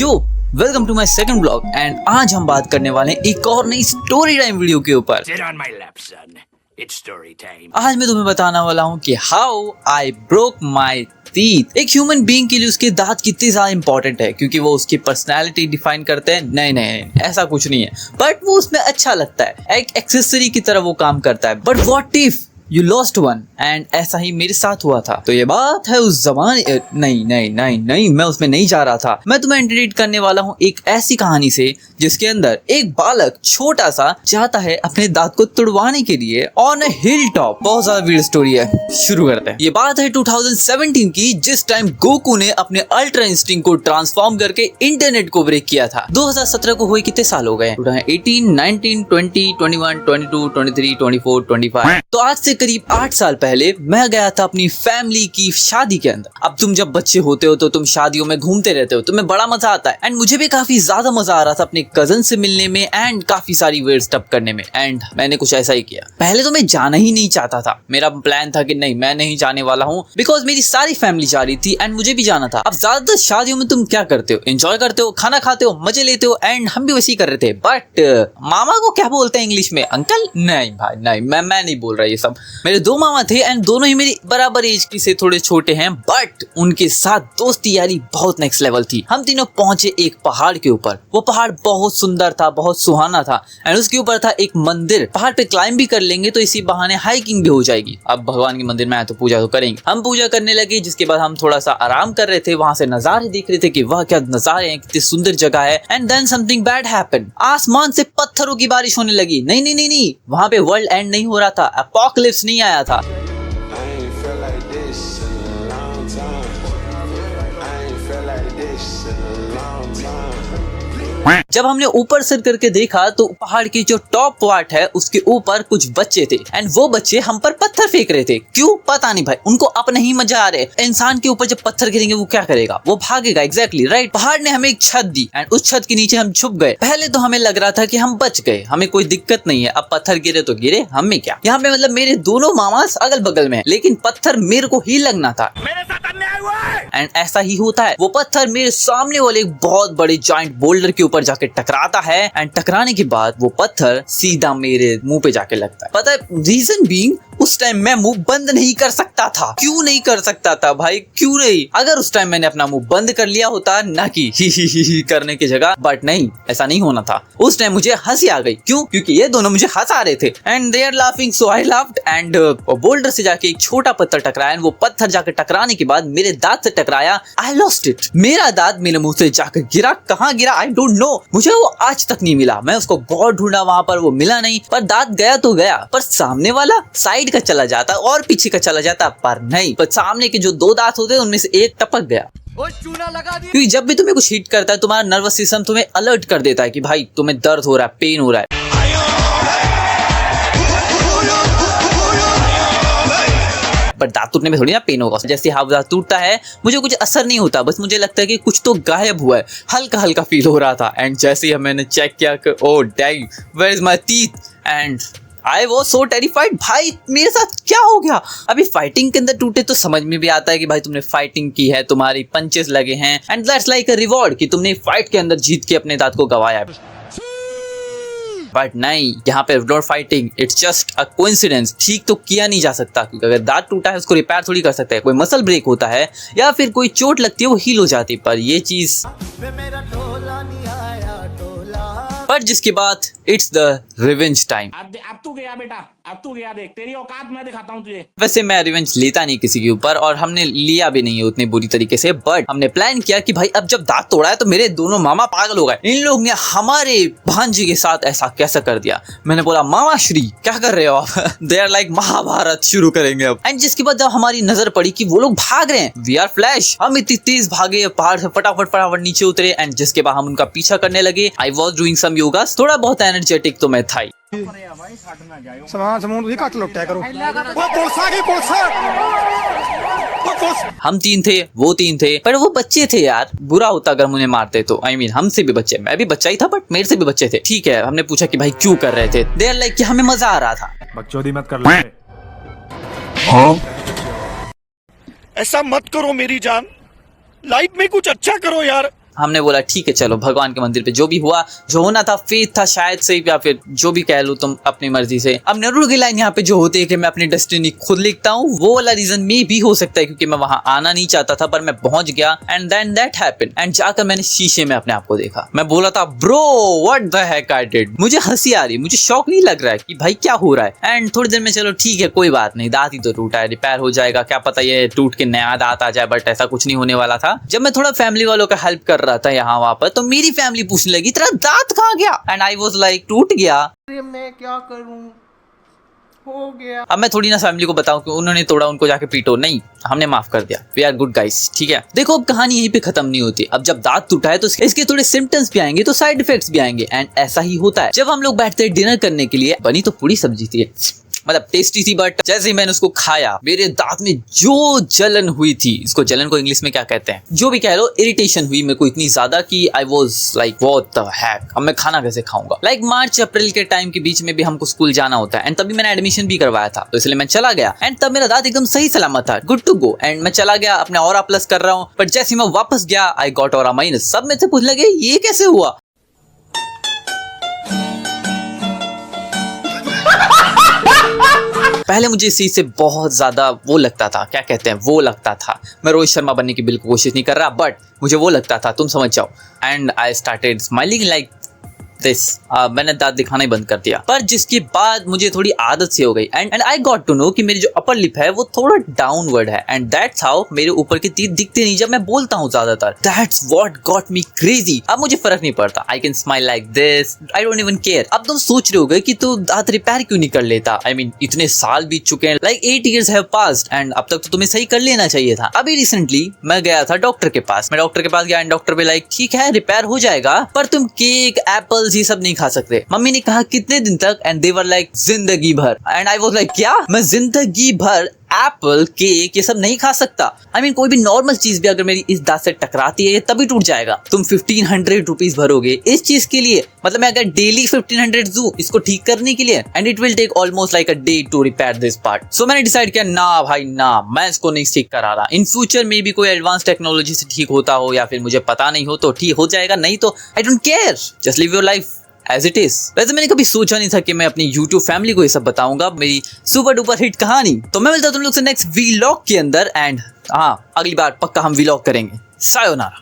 Yo welcome to my second blog and आज हम बात करने वाले हैं एक और नई स्टोरी टाइम वीडियो के ऊपर। आज मैं तुम्हें बताने वाला हूँ कि how I broke my teeth. एक ह्यूमन बीइंग के लिए उसके दांत कितने ज्यादा इंपॉर्टेंट है, क्योंकि वो उसकी पर्सनैलिटी डिफाइन करते हैं। नहीं, ऐसा कुछ नहीं है, बट वो उसमें अच्छा लगता है, एक एक्सेसरी की तरह वो काम करता है। But what if You lost one? And ऐसा ही मेरे साथ हुआ था। तो ये बात है उस जमाने नहीं, मैं उसमें नहीं जा रहा था। मैं तुम्हें इंट्रोड्यूस करने वाला हूँ एक ऐसी कहानी से जिसके अंदर एक बालक छोटा सा जाता है अपने दांत को तुड़वाने के लिए ऑन अ हिल टॉप। बहुत ज्यादा वीर स्टोरी है, शुरू करते हैं। ये बात है 2017 की, जिस टाइम गोकू ने अपने अल्ट्रा इंस्टिंक्ट को ट्रांसफॉर्म करके इंटरनेट को ब्रेक किया था। 2017 को हुए कितने साल हो गए? 18, 19, 20, 21, 22, 23, 24, 25। तो आज से करीब 8 साल पहले मैं गया था अपनी फैमिली की शादी के अंदर। अब तुम जब बच्चे होते हो तो तुम शादियों में घूमते रहते हो, तुम्हें बड़ा मजा आता है। एंड मुझे भी काफी ज्यादा मजा आ रहा था अपने कजन से मिलने में एंड काफी सारी वेयर स्टफ करने में। एंड मैंने कुछ ऐसा ही किया। पहले तो मैं जाना ही नहीं चाहता था, मेरा प्लान था कि नहीं, मैं नहीं जाने वाला हूँ, बिकॉज मेरी सारी फैमिली जा रही थी एंड मुझे भी जाना था। अब ज्यादातर शादियों में तुम क्या करते हो? एंजॉय करते हो, खाना खाते हो, मजे लेते हो, एंड हम भी वैसे ही कर रहे थे। बट मामा को क्या बोलते हैं इंग्लिश में? अंकल? नहीं भाई नहीं, मैं नहीं बोल रहा ये सब। मेरे 2 मामा थे एंड दोनों ही मेरी बराबर एज की से थोड़े छोटे हैं, बट उनके साथ दोस्ती यारी बहुत नेक्स्ट लेवल थी। हम तीनों पहुंचे एक पहाड़ के ऊपर। वो पहाड़ बहुत सुंदर था, बहुत सुहाना था एंड उसके ऊपर था एक मंदिर। पहाड़ पे क्लाइंब भी कर लेंगे तो इसी बहाने हाइकिंग भी हो जाएगी। अब भगवान के मंदिर में आए तो पूजा तो करेंगे। हम पूजा करने लगे, जिसके बाद हम थोड़ा सा आराम कर रहे थे, वहां से नजारे देख रहे थे कि वाह क्या नजारे हैं, कितनी सुंदर जगह है। And then something bad happened. आसमान से पत्थरों की बारिश होने लगी। नहीं, वहां पे वर्ल्ड एंड नहीं हो रहा था, अपोकलिप्स नहीं आया था। जब हमने ऊपर सर करके देखा तो पहाड़ की जो टॉप पार्ट है उसके ऊपर कुछ बच्चे थे एंड वो बच्चे हम पर पत्थर फेंक रहे थे। क्यों पता नहीं भाई, उनको अपना ही मजा आ रहे। इंसान के ऊपर जब पत्थर गिरेंगे वो क्या करेगा? वो भागेगा। Exactly right. पहाड़ ने हमें एक छत दी एंड उस छत के नीचे हम छुप गए। पहले तो हमें लग रहा था कि हम बच गए, हमें कोई दिक्कत नहीं है, अब पत्थर गिरे तो गिरे, हमें क्या। यहाँ पे मतलब मेरे दोनों मामा अगल बगल में, लेकिन पत्थर मेरे को ही लगना था। एंड ऐसा ही होता है। वो पत्थर मेरे सामने वाले एक बहुत बड़े जॉइंट बोल्डर के ऊपर जाके टकराता है एंड टकराने के बाद वो पत्थर सीधा मेरे मुंह पे जाके लगता है। पता है रीजन बीइंग, उस टाइम मैं मुंह बंद नहीं कर सकता था। क्यों नहीं कर सकता था भाई, क्यों नहीं? अगर उस टाइम मैंने अपना मुंह बंद कर लिया होता, ना कि ही करने की जगह, बट नहीं, ऐसा नहीं होना था। उस टाइम मुझे हंसी आ गई। क्यों? क्योंकि ये दोनों मुझे हंसा रहे थे and they are laughing, so I laughed. And boulder से जाके एक छोटा पत्थर टकराया एंड वो पत्थर जाकर टकराने के बाद मेरे दांत से टकराया। I lost it. मेरा दांत मेरे मुंह से जाकर गिरा। कहाँ गिरा आई डोंट नो, मुझे वो आज तक नहीं मिला। मैं उसको बहुत ढूंढा, वहां पर वो मिला नहीं। पर दांत गया तो गया, पर सामने वाला साइड का चला जाता और पीछे का चला जाता, पर नहीं। पर सामने के जो 2 दांत होते हैं उनमें से एक टपक गया। चूना लगा दिया। क्योंकि जब भी तुम्हें कुछ हिट करता है तुम्हारा नर्वस सिस्टम तुम्हें अलर्ट कर देता है कि भाई तुम्हें दर्द हो रहा है, पेन हो रहा है। पर दांत टूटने में थोड़ी ना पेन होगा। जैसे हाथ दांत टूटता है मुझे कुछ असर नहीं होता, बस मुझे लगता है कि कुछ तो गायब हुआ है, हल्का हल्का फील हो रहा था। एंड जैसे ही मैंने चेक किया कि oh damn, where is my teeth, and I was so terrified. भाई मेरे साथ क्या हो गया? अभी फाइटिंग के अंदर टूटे तो समझ में भी आता है कि भाई तुमने फाइटिंग की है, तुम्हारी पंचेस लगे हैं and that's like a reward कि तुमने फाइट के अंदर जीत के अपने दांत को गवाया। बट नहीं, यहाँ पे not fighting, it's just a coincidence. ठीक तो किया नहीं जा सकता, क्योंकि अगर दांत टूटा है उसको रिपेयर थोड़ी कर सकते हैं। कोई मसल ब्रेक होता है या फिर कोई चोट लगती है वो हील हो जाती है, पर ये चीज पर जिसके बाद इट्स द रिवेंज टाइम। अब तू गया बेटा, अब तू गया, देख तेरी औकात मैं दिखाता हूँ तुझे। वैसे मैं रिवेंज लेता नहीं किसी के ऊपर और हमने लिया भी नहीं है उतनी बुरी तरीके से, बट हमने प्लान किया कि भाई अब जब दांत तोड़ा है तो मेरे दोनों मामा पागल हो गए। इन लोग ने हमारे भांजे के साथ ऐसा कैसा कर दिया। मैंने बोला मामा श्री क्या कर रहे हो आप? दे आर लाइक महाभारत शुरू करेंगे अब। एंड जिसके बाद जब हमारी नजर पड़ी कि वो लोग भाग रहे हैं, वी आर फ्लैश, हम इतनी तेज भागे, पहाड़ से फटाफट नीचे उतरे एंड जिसके बाद हम उनका पीछा करने लगे। I was doing some yoga, थोड़ा बहुत एनर्जेटिक तो मैं था ही। समान कट लुटिया करो। हम 3 थे, वो 3 थे, पर वो बच्चे थे यार। बुरा होता अगर मुझे मारते तो। I mean, हमसे भी बच्चे, मैं भी बच्चा ही था बट मेरे से भी बच्चे थे। ठीक है, हमने पूछा कि भाई क्यों कर रहे थे? देयर लाइक कि हमें मजा आ रहा था। बकचोदी मत कर ले। ऐसा मत करो मेरी जान, लाइफ में कुछ अच्छा करो यार। हमने बोला ठीक है चलो भगवान के मंदिर पे जो भी हुआ, जो होना था फेथ था शायद से, या फिर जो भी कह लो तुम अपनी मर्जी से। अब नेहरू की लाइन यहाँ पे जो होती है कि मैं अपनी डेस्टिनी खुद लिखता हूँ, वो वाला रीजन में भी हो सकता है क्योंकि मैं वहां आना नहीं चाहता था, पर मैं पहुंच गया and then that happened. And जाकर मैंने शीशे में अपने आप को देखा। मैं बोला था bro what the heck I did. मुझे हंसी आ रही, मुझे शौक नहीं लग रहा है कि भाई क्या हो रहा है। एंड थोड़ी देर में चलो ठीक है कोई बात नहीं, दांत ही तो टूटा है, रिपेयर हो जाएगा, क्या पता ये टूट के नया दांत आ जाए, बट ऐसा कुछ नहीं होने वाला था। जब मैं थोड़ा फैमिली वालों का हेल्प कर रहा था यहाँ वहां पर, तो मेरी फैमिली पूछने लगी तेरा दांत कहाँ गया? एंड आई वाज लाइक टूट गया। मैं क्या करूं, हो गया। अब मैं थोड़ी ना फैमिली को बताऊं कि उन्होंने तोड़ा उनको जाके पीटो, नहीं हमने माफ कर दिया, वी आर गुड गाइस, ठीक है। देखो अब कहानी यहीं पे खत्म नहीं होती। अब जब दांत टूटा है तो इसके थोड़े सिम्टम्स भी आएंगे, तो साइड इफेक्ट्स भी आएंगे। एंड ऐसा ही होता है जब हम लोग बैठते हैं डिनर करने के लिए। बनी तो पूरी सब्जी थी, मतलब टेस्टी थी, बट जैसे ही मैंने उसको खाया मेरे दांत में जो जलन हुई थी, इसको जलन को इंग्लिश में क्या कहते हैं, जो भी कह लो, इरिटेशन हुई मेरे को इतनी ज्यादा कि I was like what the heck, अब मैं खाना कैसे खाऊंगा। लाइक मार्च अप्रैल के टाइम के बीच में भी हमको स्कूल जाना होता है एंड तभी मैंने एडमिशन भी करवाया था, तो इसलिए मैं चला गया एंड तब मेरा दांत एकदम सही सलामत था, गुड टू गो। एंड मैं चला गया अपने ऑरा प्लस कर रहा हूँ, बट जैसे मैं वापस गया आई गॉट ऑरा माइनस। सब में से पूछने लगे ये कैसे हुआ। पहले मुझे इस चीज से बहुत ज्यादा वो लगता था, क्या कहते हैं, वो लगता था, मैं रोहित शर्मा बनने की बिल्कुल कोशिश नहीं कर रहा, बट मुझे वो लगता था, तुम समझ जाओ। And I started smiling like this. मैंने दांत दिखाना ही बंद कर दिया, पर जिसके बाद मुझे थोड़ी आदत सी हो गई and I got to know कि मेरी जो अपर लिप है वो थोड़ा डाउनवर्ड है एंड दैट्स हाउ मेरे ऊपर के तीत दिखते नहीं जब मैं बोलता हूँ ज्यादातर। That's what got me crazy. अब मुझे फर्क नहीं पड़ता, I can smile like this, I don't even care. अब तुम सोच रहे होगे कि तू दांत रिपेयर क्यों नहीं कर लेता, आई मीन इतने साल बीत चुके हैं, like 8 years have passed and अब तक तो तुम्हें सही कर लेना चाहिए था। अभी रिसेंटली मैं गया था डॉक्टर के पास, मैं डॉक्टर के पास गया एंड डॉक्टर भी लाइक ठीक है रिपेयर हो जाएगा, पर तुम केक एप्पल्स ये सब नहीं खा सकते। मम्मी ने कहा कितने दिन तक, एंड दे वर लाइक जिंदगी भर। एंड आई वाज लाइक क्या, मैं जिंदगी भर एप्पल केक ये सब नहीं खा सकता? आई मीन कोई भी नॉर्मल चीज भी अगर मेरी इस दांत से टकराती है ये तभी टूट जाएगा। तुम 1500 रुपीज भरोगे इस चीज के लिए, मतलब मैं अगर डेली 1500 दूं इसको ठीक करने के लिए, and it will take almost like a day to repair this part. So मैंने डिसाइड किया ना भाई ना, मैं इसको नहीं ठीक करा रहा। इन फ्यूचर में भी कोई एडवांस टेक्नोलॉजी से ठीक होता हो या फिर मुझे पता नहीं हो तो ठीक हो जाएगा, नहीं तो I don't care, just live your life as it is. वैसे मैंने कभी सोचा नहीं था कि मैं अपनी YouTube फैमिली को ये सब बताऊंगा, मेरी सुपर डुपर हिट कहानी। तो मैं मिलता हूं तुम लोग से नेक्स्ट वीलॉग के अंदर, एंड हाँ अगली बार पक्का हम वीलॉग करेंगे। सायोनारा।